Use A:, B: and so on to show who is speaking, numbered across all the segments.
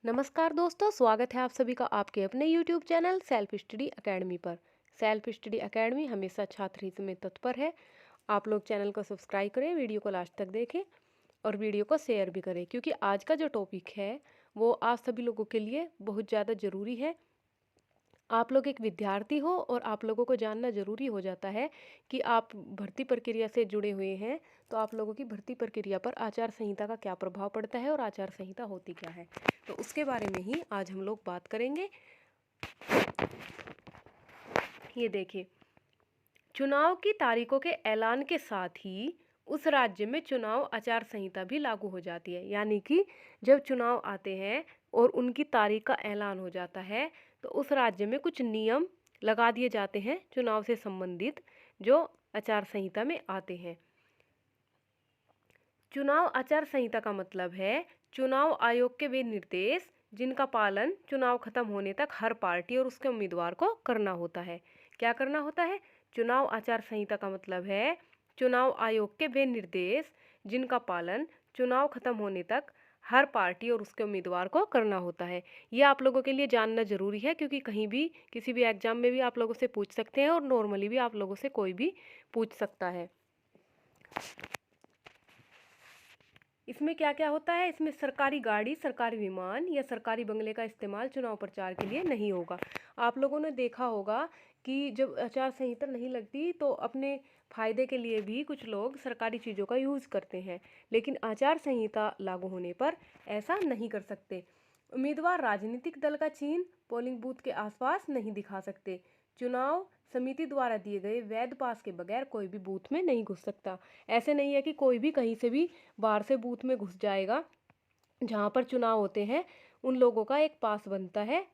A: नमस्कार दोस्तों, स्वागत है आप सभी का आपके अपने YouTube channel self study academy पर। सेल्फ स्टडी एकेडमी हमेशा छात्र हित में तत्पर है। आप लोग चैनल को सब्सक्राइब करें, वीडियो को लास्ट तक देखें और वीडियो को शेयर भी करें, क्योंकि आज का जो टॉपिक है वो आप सभी लोगों के लिए बहुत ज़्यादा ज़रूरी है। आप लोग एक विद्यार्थी हो और आप लोगों को जानना ज़रूरी हो जाता है कि आप भर्ती प्रक्रिया से जुड़े हुए हैं, तो आप लोगों की भर्ती प्रक्रिया पर आचार संहिता का क्या प्रभाव पड़ता है और आचार संहिता होती क्या है, तो उसके बारे में ही आज हम लोग बात करेंगे। ये देखिए, चुनाव की तारीखों के ऐलान के साथ ही उस राज्य में चुनाव आचार संहिता भी लागू हो जाती है। यानी कि जब चुनाव आते हैं और उनकी तारीख का ऐलान हो जाता है, तो उस राज्य में कुछ नियम लगा दिए जाते हैं चुनाव से संबंधित, जो आचार संहिता में आते हैं। चुनाव आचार संहिता का मतलब है चुनाव आयोग के वे निर्देश जिनका पालन चुनाव खत्म होने तक हर पार्टी और उसके उम्मीदवार को करना होता है। क्या करना होता है? चुनाव आचार संहिता का मतलब है चुनाव आयोग के वे निर्देश जिनका पालन चुनाव खत्म होने तक हर पार्टी और उसके उम्मीदवार को करना होता है। ये आप लोगों के लिए जानना जरूरी है, क्योंकि कहीं भी किसी भी एग्जाम में भी आप लोगों से पूछ सकते हैं और नॉर्मली भी आप लोगों से कोई भी पूछ सकता है। इसमें क्या क्या होता है? इसमें सरकारी गाड़ी, सरकारी विमान या सरकारी बंगले का इस्तेमाल चुनाव प्रचार के लिए नहीं होगा। आप लोगों ने देखा होगा कि जब आचार संहिता नहीं लगती तो अपने फायदे के लिए भी कुछ लोग सरकारी चीज़ों का यूज़ करते हैं, लेकिन आचार संहिता लागू होने पर ऐसा नहीं कर सकते। उम्मीदवार राजनीतिक दल का चिन्ह पोलिंग बूथ के आसपास नहीं दिखा सकते। चुनाव समिति द्वारा दिए गए वैध पास के बगैर कोई भी बूथ में नहीं घुस सकता। ऐसे नहीं है कि कोई भी कहीं से भी बाहर से बूथ में घुस जाएगा। जहाँ पर चुनाव होते हैं उन लोगों का एक पास बनता है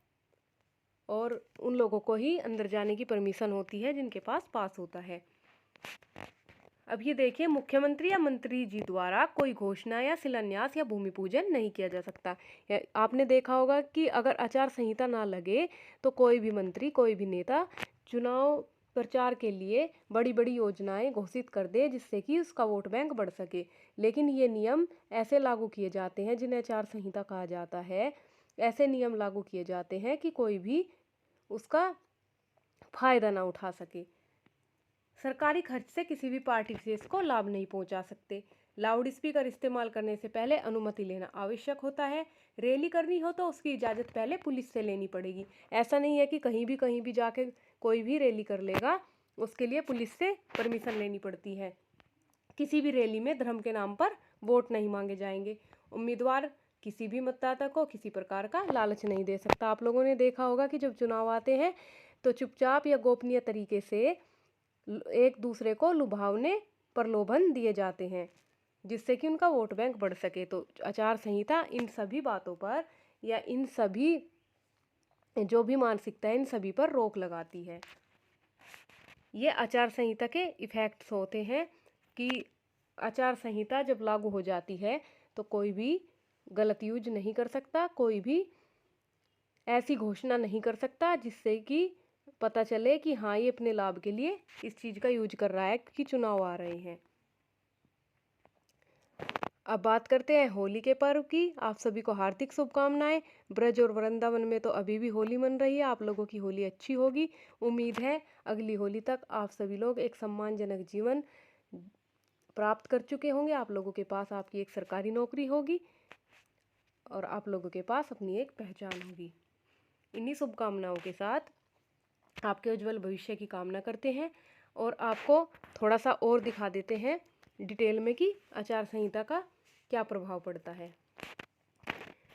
A: और उन लोगों को ही अंदर जाने की परमिशन होती है जिनके पास पास होता है। अब ये देखिए, मुख्यमंत्री या मंत्री जी द्वारा कोई घोषणा या शिलान्यास या भूमि पूजन नहीं किया जा सकता। आपने देखा होगा कि अगर आचार संहिता ना लगे तो कोई भी मंत्री, कोई भी नेता चुनाव प्रचार के लिए बड़ी बड़ी योजनाएं घोषित कर दे जिससे कि उसका वोट बैंक बढ़ सके, लेकिन ये नियम ऐसे लागू किए जाते हैं जिन्हें आचार संहिता कहा जाता है। ऐसे नियम लागू किए जाते हैं कि कोई भी उसका फायदा ना उठा सके। सरकारी खर्च से किसी भी पार्टी विशेष को लाभ नहीं पहुंचा सकते। लाउड स्पीकर इस्तेमाल करने से पहले अनुमति लेना आवश्यक होता है। रैली करनी हो तो उसकी इजाज़त पहले पुलिस से लेनी पड़ेगी। ऐसा नहीं है कि कहीं भी जाके कोई भी रैली कर लेगा, उसके लिए पुलिस से परमिशन लेनी पड़ती है। किसी भी रैली में धर्म के नाम पर वोट नहीं मांगे जाएंगे। उम्मीदवार किसी भी मतदाता को किसी प्रकार का लालच नहीं दे सकता। आप लोगों ने देखा होगा कि जब चुनाव आते हैं तो चुपचाप या गोपनीय तरीके से एक दूसरे को लुभावने प्रलोभन दिए जाते हैं जिससे कि उनका वोट बैंक बढ़ सके। तो आचार संहिता इन सभी बातों पर या इन सभी जो भी मानसिकता है इन सभी पर रोक लगाती है। ये आचार संहिता के इफ़ेक्ट्स होते हैं कि आचार संहिता जब लागू हो जाती है तो कोई भी गलत यूज नहीं कर सकता, कोई भी ऐसी घोषणा नहीं कर सकता जिससे कि पता चले कि हाँ ये अपने लाभ के लिए इस चीज़ का यूज कर रहा है कि चुनाव आ रहे हैं। अब बात करते हैं होली के पर्व की। आप सभी को हार्दिक शुभकामनाएं। ब्रज और वृंदावन में तो अभी भी होली मन रही है। आप लोगों की होली अच्छी होगी। उम्मीद है अगली होली तक आप सभी लोग एक सम्मानजनक जीवन प्राप्त कर चुके होंगे। आप लोगों के पास आपकी एक सरकारी नौकरी होगी और आप लोगों के पास अपनी एक पहचान होगी। इन्हीं शुभकामनाओं के साथ आपके उज्जवल भविष्य की कामना करते हैं और आपको थोड़ा सा और दिखा देते हैं डिटेल में कि आचार संहिता का क्या प्रभाव पड़ता है।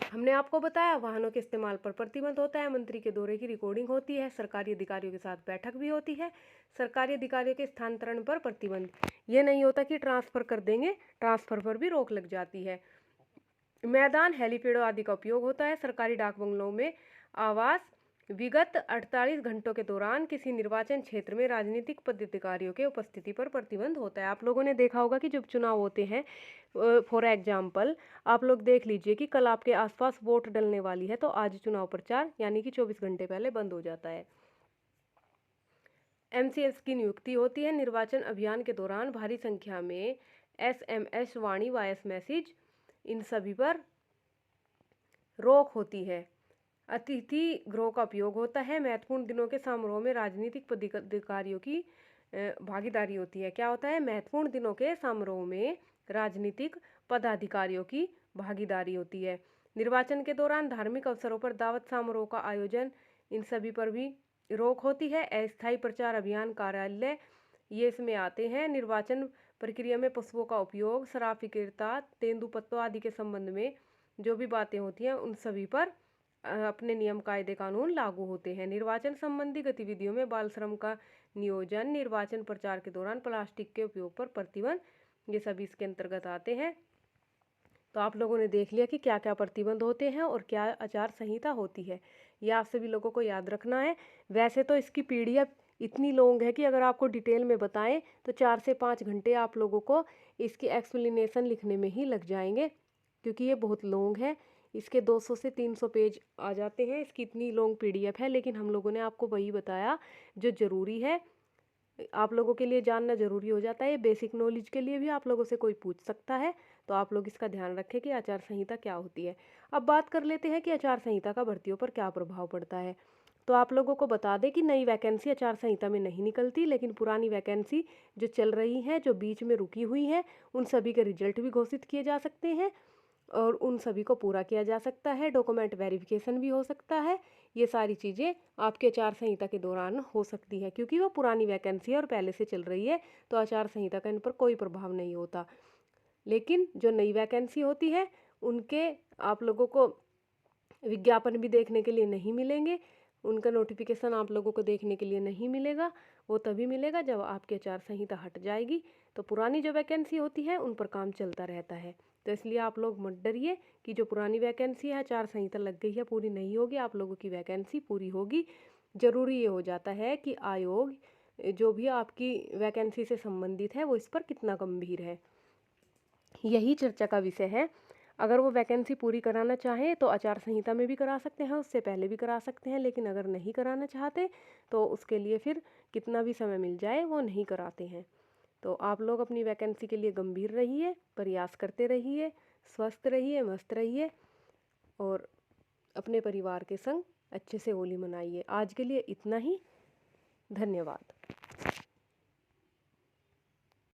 A: हमने आपको बताया वाहनों के इस्तेमाल पर प्रतिबंध होता है, मंत्री के दौरे की रिकॉर्डिंग होती है, सरकारी अधिकारियों के साथ बैठक भी होती है, सरकारी अधिकारियों के स्थानांतरण पर प्रतिबंध। ये नहीं होता कि ट्रांसफ़र कर देंगे, ट्रांसफ़र पर भी रोक लग जाती है। मैदान, हेलीपैडों आदि का उपयोग होता है। सरकारी डाक बंगलों में आवास विगत 48 घंटों के दौरान किसी निर्वाचन क्षेत्र में राजनीतिक पदाधिकारियों के उपस्थिति पर प्रतिबंध होता है। आप लोगों ने देखा होगा कि जब चुनाव होते हैं, फॉर एग्जाम्पल आप लोग देख लीजिए कि कल आपके आसपास वोट डलने वाली है तो आज चुनाव प्रचार यानी कि 24 घंटे पहले बंद हो जाता है। एमसीएस की नियुक्ति होती है। निर्वाचन अभियान के दौरान भारी संख्या में एसएमएस, वाणी, वॉयस मैसेज, इन सभी पर रोक होती है। अतिथि गृह का उपयोग होता है। महत्वपूर्ण दिनों के समारोह में राजनीतिक पदाधिकारियों की भागीदारी होती है। क्या होता है? महत्वपूर्ण दिनों के समारोह में राजनीतिक पदाधिकारियों की भागीदारी होती है। निर्वाचन के दौरान धार्मिक अवसरों पर दावत समारोह का आयोजन, इन सभी पर भी रोक होती है। अस्थायी प्रचार अभियान, कार्यालय, ये इसमें आते हैं। निर्वाचन प्रक्रिया में पशुओं का उपयोग, शराब विक्रेता, तेंदुपत्तों आदि के संबंध में जो भी बातें होती हैं उन सभी पर अपने नियम कायदे कानून लागू होते हैं। निर्वाचन संबंधी गतिविधियों में बाल श्रम का नियोजन, निर्वाचन प्रचार के दौरान प्लास्टिक के उपयोग पर प्रतिबंध, ये सभी इसके अंतर्गत आते हैं। तो आप लोगों ने देख लिया कि क्या क्या प्रतिबंध होते हैं और क्या आचार संहिता होती है। ये आप सभी लोगों को याद रखना है। वैसे तो इसकी पीडीएफ इतनी लॉन्ग है कि अगर आपको डिटेल में बताएं तो 4 से 5 घंटे आप लोगों को इसकी एक्सप्लेनेशन लिखने में ही लग जाएंगे, क्योंकि ये बहुत लॉन्ग है। इसके 200 से 300 पेज आ जाते हैं। इसकी इतनी लॉन्ग पीडीएफ है, लेकिन हम लोगों ने आपको वही बताया जो ज़रूरी है, आप लोगों के लिए जानना ज़रूरी हो जाता है। ये बेसिक नॉलेज के लिए भी आप लोगों से कोई पूछ सकता है, तो आप लोग इसका ध्यान रखें कि आचार संहिता क्या होती है। अब बात कर लेते हैं कि आचार संहिता का भर्तियों पर क्या प्रभाव पड़ता है। तो आप लोगों को बता दें कि नई वैकेंसी आचार संहिता में नहीं निकलती, लेकिन पुरानी वैकेंसी जो चल रही हैं, जो बीच में रुकी हुई हैं, उन सभी के रिजल्ट भी घोषित किए जा सकते हैं और उन सभी को पूरा किया जा सकता है। डॉक्यूमेंट वेरिफिकेशन भी हो सकता है। ये सारी चीज़ें आपके आचार संहिता के दौरान हो सकती है, क्योंकि वो पुरानी वैकेंसी है और पहले से चल रही है, तो आचार संहिता का इन पर कोई प्रभाव नहीं होता। लेकिन जो नई वैकेंसी होती है उनके आप लोगों को विज्ञापन भी देखने के लिए नहीं मिलेंगे, उनका नोटिफिकेशन आप लोगों को देखने के लिए नहीं मिलेगा। वो तभी मिलेगा जब आपकी आचार संहिता हट जाएगी। तो पुरानी जो वैकेंसी होती है उन पर काम चलता रहता है। तो इसलिए आप लोग मत डरिए कि जो पुरानी वैकेंसी है, आचार संहिता लग गई है, पूरी नहीं होगी, आप लोगों की वैकेंसी पूरी होगी। ज़रूरी ये हो जाता है कि आयोग जो भी आपकी वैकेंसी से संबंधित है वो इस पर कितना गंभीर है, यही चर्चा का विषय है। अगर वो वैकेंसी पूरी कराना चाहें तो आचार संहिता में भी करा सकते हैं, उससे पहले भी करा सकते हैं, लेकिन अगर नहीं कराना चाहते तो उसके लिए फिर कितना भी समय मिल जाए वो नहीं कराते हैं। तो आप लोग अपनी वैकेंसी के लिए गंभीर रहिए, प्रयास करते रहिए, स्वस्थ रहिए, मस्त रहिए और अपने परिवार के संग अच्छे से होली मनाइए। आज के लिए इतना ही। धन्यवाद।